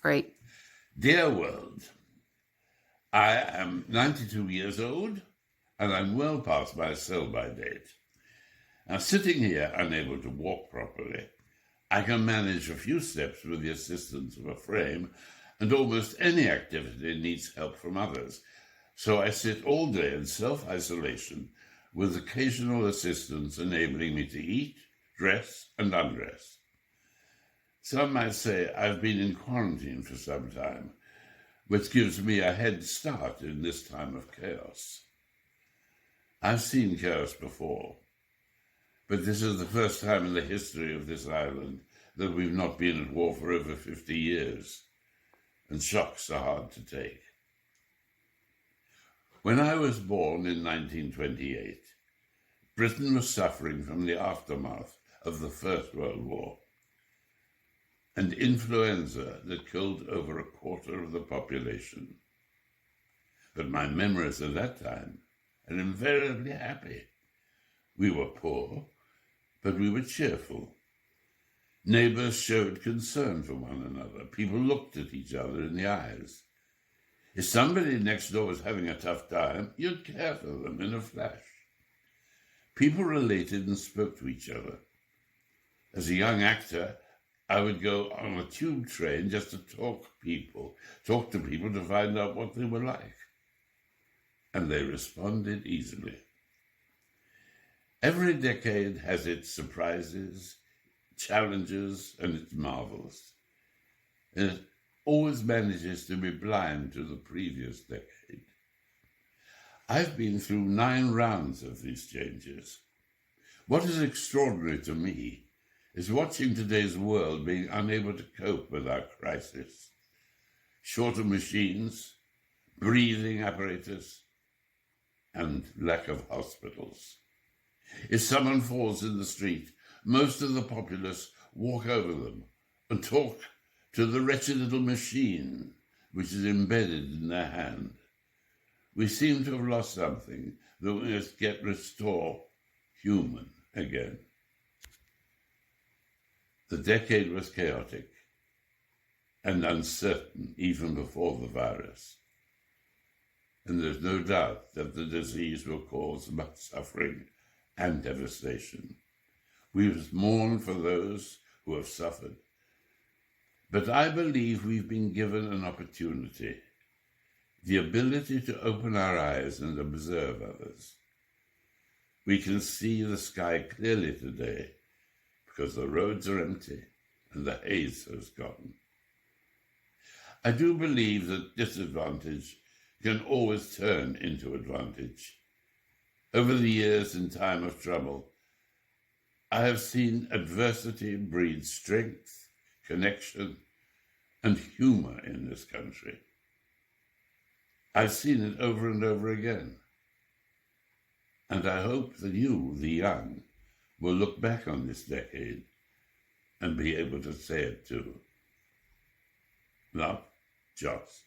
Great. Dear world, I am 92 years old and I'm well past my sell-by date. Now, sitting here unable to walk properly, I can manage a few steps with the assistance of a frame, and almost any activity needs help from others. So I sit all day in self-isolation with occasional assistance enabling me to eat, dress, and undress. Some might say I've been in quarantine for some time, which gives me a head start in this time of chaos. I've seen chaos before, but this is the first time in the history of this island that we've not been at war for over 50 years, and shocks are hard to take. When I was born in 1928, Britain was suffering from the aftermath of the First World War, and influenza that killed over a quarter of the population. But my memories of that time are invariably happy. We were poor, but we were cheerful. Neighbors showed concern for one another. People looked at each other in the eyes. If somebody next door was having a tough time, you'd care for them in a flash. People related and spoke to each other. As a young actor, I would go on a tube train just to talk to people to find out what they were like. And they responded easily. Every decade has its surprises, challenges, and its marvels. And it always manages to be blind to the previous decade. I've been through 9 rounds of these changes. What is extraordinary to me is watching today's world being unable to cope with our crisis. Shorter machines, breathing apparatus, and lack of hospitals. If someone falls in the street, most of the populace walk over them and talk to the wretched little machine which is embedded in their hand. We seem to have lost something that we must restore human again. The decade was chaotic and uncertain even before the virus. And there's no doubt that the disease will cause much suffering and devastation. We must mourn for those who have suffered. But I believe we've been given an opportunity, the ability to open our eyes and observe others. We can see the sky clearly today because the roads are empty and the haze has gone. I do believe that disadvantage can always turn into advantage. Over the years in time of trouble, I have seen adversity breed strength, connection, and humor in this country. I've seen it over and over again. And I hope that you, the young, will look back on this decade and be able to say it too. Love, Joss.